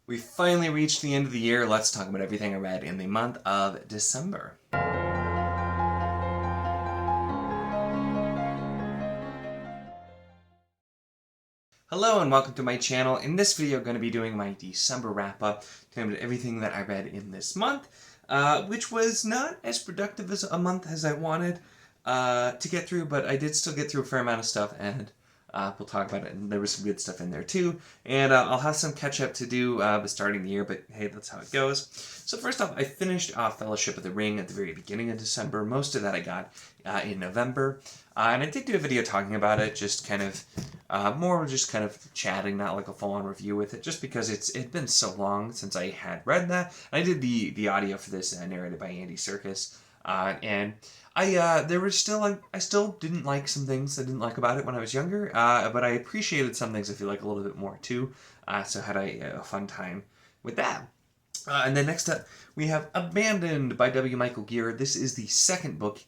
We finally reached the end of the year. Let's talk about everything I read in the month of December. Hello and welcome to my channel. In this video, I'm going to be doing my December wrap-up, talking about everything that I read in this month, which was not as productive as a month as I wanted to get through, but I did still get through a fair amount of stuff, and we'll talk about it, and there was some good stuff in there too, and I'll have some catch-up to do with starting the year, but hey, that's how it goes. So first off, I finished Fellowship of the Ring at the very beginning of December. Most of that I got in November, and I did do a video talking about it, just kind of more just kind of chatting, not like a full-on review with it, just because it'd been so long since I had read that. I did the audio for this narrated by Andy Serkis, and there were still, I still didn't like some things I didn't like about it when I was younger, but I appreciated some things I feel like a little bit more too, so had a fun time with that. And then next up, we have Abandoned by W. Michael Gear. This is the second book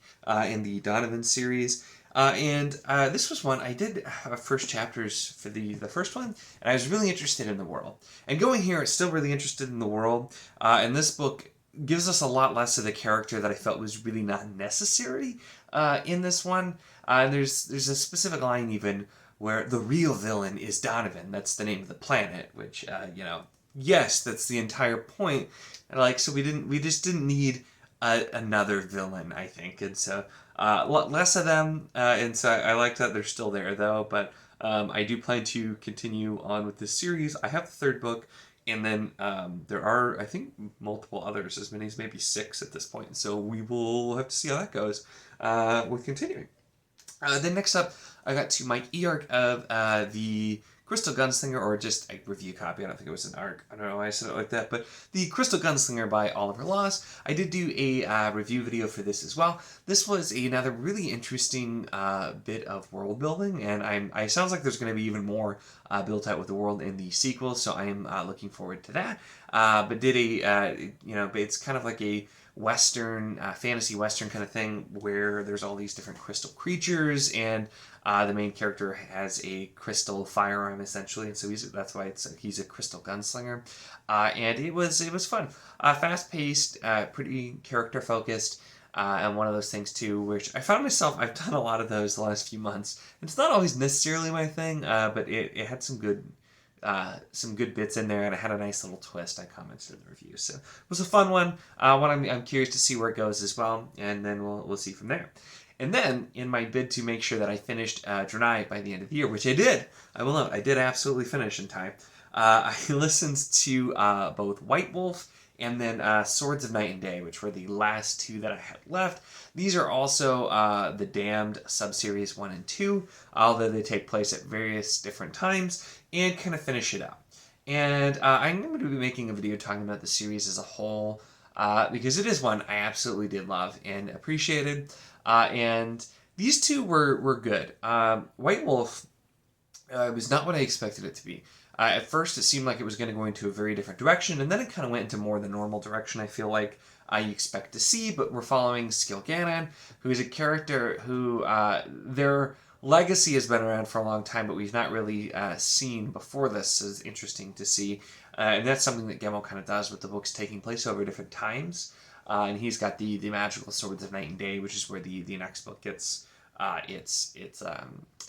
in the Donovan series. And this was one, I did first chapters for the first one, and I was really interested in the world. And going here, it's still really interested in the world, and this book gives us a lot less of the character that I felt was really not necessary in this one. There's a specific line even where the real villain is Donovan. That's the name of the planet, which, yes, that's the entire point. And so we just didn't need another villain, I think. And so less of them, and so I like that they're still there though, but I do plan to continue on with this series. I have the third book, and then there are, I think, multiple others, as many as maybe 6 at this point, so we will have to see how that goes with continuing. Then next up, I got to my e-arc of the Crystal Gunslinger, or just a review copy. I don't think it was an arc. I don't know why I said it like that, but the Crystal Gunslinger by Oliver Laws. I did do a review video for this as well. This was another really interesting bit of world building, and it sounds like there's going to be even more built out with the world in the sequel, so I am looking forward to that. But did it's kind of like a Western, fantasy Western kind of thing where there's all these different crystal creatures, and the main character has a crystal firearm essentially, and so that's why he's a crystal gunslinger. And it was fun, fast-paced, pretty character-focused, and one of those things too, which I found myself, I've done a lot of those the last few months. It's not always necessarily my thing, but it had some good bits in there, and it had a nice little twist. I commented in the review, so it was a fun one. I'm curious to see where it goes as well, and then we'll see from there. And then, in my bid to make sure that I finished Drenai by the end of the year, which I did, I will note, I did absolutely finish in time, I listened to both White Wolf and then Swords of Night and Day, which were the last 2 that I had left. These are also the Damned subseries 1 and 2, although they take place at various different times, and kind of finish it up. And I'm going to be making a video talking about the series as a whole, because it is one I absolutely did love and appreciated. And these 2 were good. White Wolf was not what I expected it to be. At first, it seemed like it was going to go into a very different direction, and then it kind of went into more the normal direction I feel like you expect to see, but we're following Skilganon, who is a character who their legacy has been around for a long time, but we've not really seen before this, so it's interesting to see. And that's something that Gemmell kind of does with the books taking place over different times. And he's got the magical Swords of Night and Day, which is where the next book gets its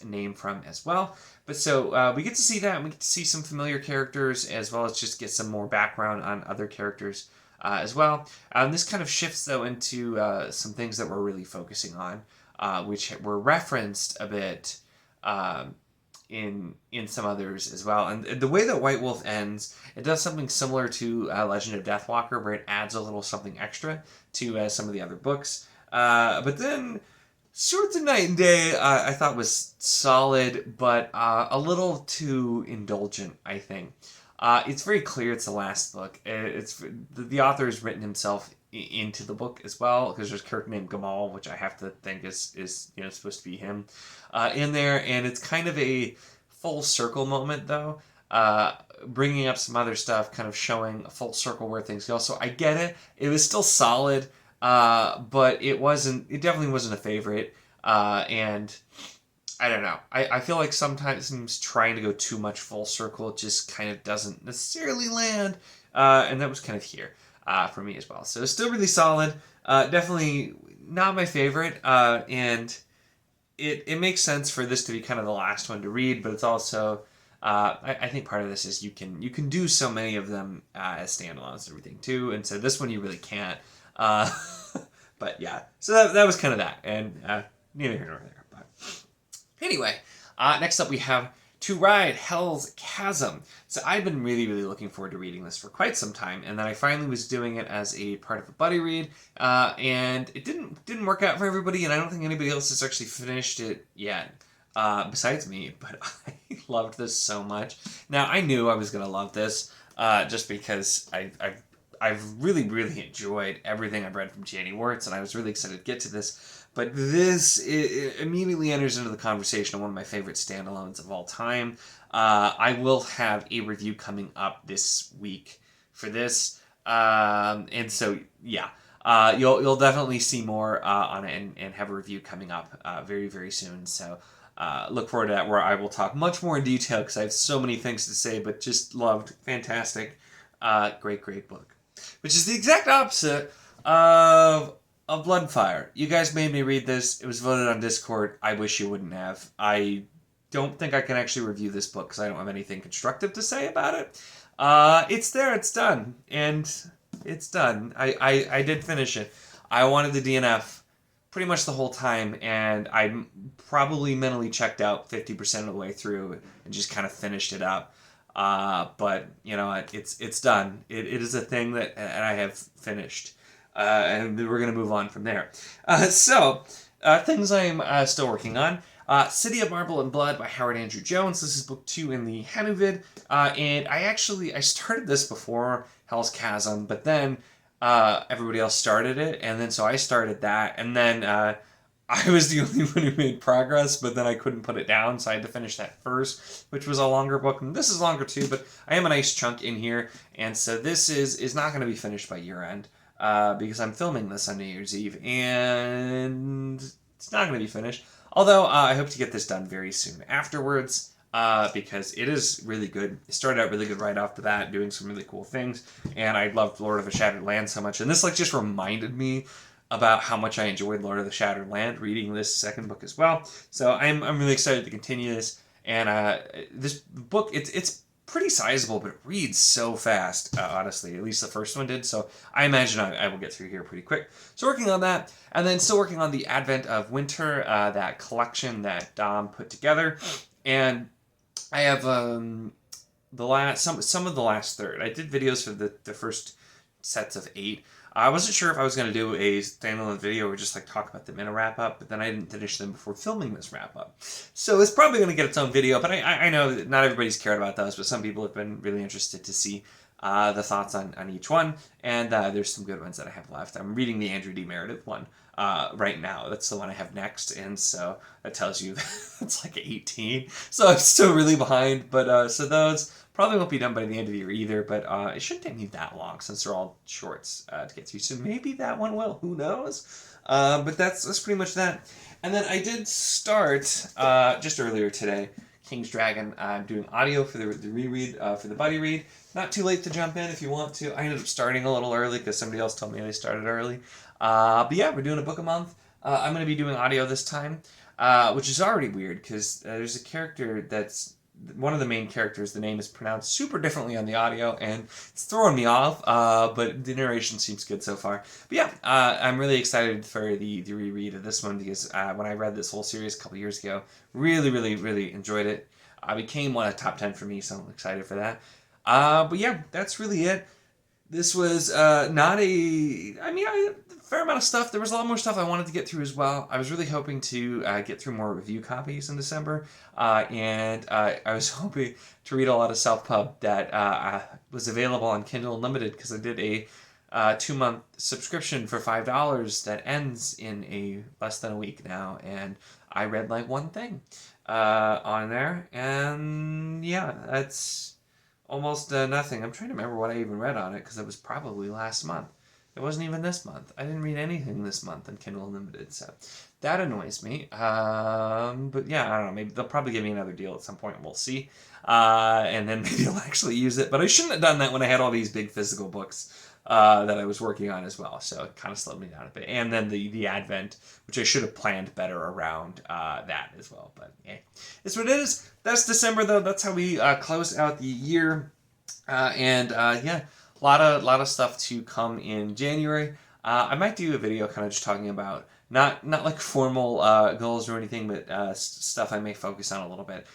name from as well. But so we get to see that, and we get to see some familiar characters, as well as just get some more background on other characters as well. This kind of shifts, though, into some things that we're really focusing on, which were referenced a bit in some others as well. And the way that White Wolf ends, it does something similar to Legend of Deathwalker, where it adds a little something extra to some of the other books. But then Swords of Night and Day I thought was solid, but a little too indulgent, I think. It's very clear it's the last book. The author has written himself into the book as well, because there's a character named Gamal, which I have to think is supposed to be him in there, and it's kind of a full circle moment though, bringing up some other stuff, kind of showing a full circle where things go. So I get it. It was still solid, but it definitely wasn't a favorite, and I don't know. I feel like sometimes trying to go too much full circle just kind of doesn't necessarily land. And that was kind of here for me as well. So it's still really solid. Definitely not my favorite. And it makes sense for this to be kind of the last one to read, but it's also I think part of this is you can do so many of them as standalones and everything too, and so this one you really can't. Uh, but yeah, so that was kind of that, and neither here nor there. But anyway, next up we have To Ride Hell's Chasm. So I've been really looking forward to reading this for quite some time, and then I finally was doing it as a part of a buddy read, and it didn't work out for everybody, and I don't think anybody else has actually finished it yet. Besides me, but I loved this so much. Now, I knew I was going to love this, just because I've really enjoyed everything I've read from J.D. Wertz, and I was really excited to get to this. But this it immediately enters into the conversation of one of my favorite standalones of all time. I will have a review coming up this week for this, and so yeah, you'll definitely see more on it and have a review coming up very soon. So look forward to that, where I will talk much more in detail because I have so many things to say. But just loved, fantastic, great book, which is the exact opposite of Bloodfire. You guys made me read this. It was voted on Discord. I wish you wouldn't have. I don't think I can actually review this book because I don't have anything constructive to say about it. It's there. It's done. And it's done. I did finish it. I wanted the DNF pretty much the whole time, and I probably mentally checked out 50% of the way through and just kind of finished it up. But, you know, it's done. It is a thing that and I have finished. And we're going to move on from there. So, things I'm still working on. City of Marble and Blood by Howard Andrew Jones. This is book 2 in the Hanuvid. And I started this before Hell's Chasm, but then everybody else started it. And then so I started that. And then I was the only one who made progress, but then I couldn't put it down, so I had to finish that first, which was a longer book. And this is longer too, but I am a nice chunk in here. And so this is not going to be finished by year end. Because I'm filming this on New Year's Eve, and it's not going to be finished. Although, I hope to get this done very soon afterwards, because it is really good. It started out really good right off the bat, doing some really cool things, and I loved Lord of the Shattered Land so much, and this just reminded me about how much I enjoyed Lord of the Shattered Land, reading this second book as well. So I'm really excited to continue this, and this book, it's pretty sizable, but it reads so fast, honestly. At least the first one did, so I imagine I will get through here pretty quick. So working on that, and then still working on the Advent of Winter, that collection that Dom put together, and I have some of the last third. I did videos for the first sets of 8. I wasn't sure if I was going to do a standalone video or just talk about them in a wrap-up, but then I didn't finish them before filming this wrap-up. So it's probably going to get its own video, but I know that not everybody's cared about those, but some people have been really interested to see the thoughts on each one, and there's some good ones that I have left. I'm reading the Andrew D. Meredith one right now. That's the one I have next, and so that tells you it's 18. So I'm still really behind, but so those probably won't be done by the end of the year either, but it shouldn't take me that long since they're all shorts to get through. So maybe that one will. Who knows? But that's pretty much that. And then I did start just earlier today, King's Dragon. I'm doing audio for the reread, for the buddy read. Not too late to jump in if you want to. I ended up starting a little early because somebody else told me they started early. But yeah, we're doing a book a month. I'm going to be doing audio this time, which is already weird because there's a character that's one of the main characters. The name is pronounced super differently on the audio, and it's throwing me off, but the narration seems good so far. But yeah, I'm really excited for the reread of this one because when I read this whole series a couple years ago, really enjoyed it. Became one of the top 10 for me, so I'm excited for that. But yeah, that's really it. This was not a... a fair amount of stuff. There was a lot more stuff I wanted to get through as well. I was really hoping to get through more review copies in December, and I was hoping to read a lot of self-pub that was available on Kindle Unlimited because I did a 2-month subscription for $5 that ends in less than a week now, and I read one thing on there, and yeah, that's almost nothing. I'm trying to remember what I even read on it because it was probably last month. It wasn't even this month. I didn't read anything this month in Kindle Unlimited, so that annoys me. But yeah, I don't know. Maybe they'll probably give me another deal at some point. We'll see. And then maybe I'll actually use it. But I shouldn't have done that when I had all these big physical books that I was working on as well. So it kind of slowed me down a bit. And then the Advent, which I should have planned better around that as well. But yeah, it's what it is. That's December, though. That's how we close out the year. Yeah, a lot of stuff to come in January. I might do a video kind of just talking about not like formal goals or anything, but stuff I may focus on a little bit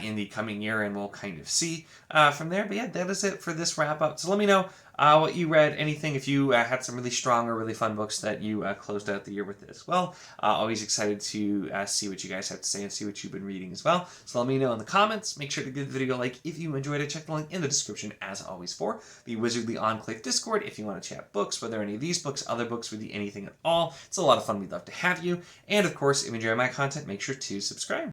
in the coming year, and we'll kind of see from there. But yeah, that is it for this wrap up. So let me know what you read, anything, if you had some really strong or really fun books that you closed out the year with as well. Always excited to see what you guys have to say and see what you've been reading as well. So let me know in the comments. Make sure to give the video a like if you enjoyed it. Check the link in the description as always for the Wizardly Enclave Discord if you want to chat books, whether any of these books, other books, with you, anything at all. It's a lot of fun. We'd love to have you. And of course, if you enjoy my content, make sure to subscribe.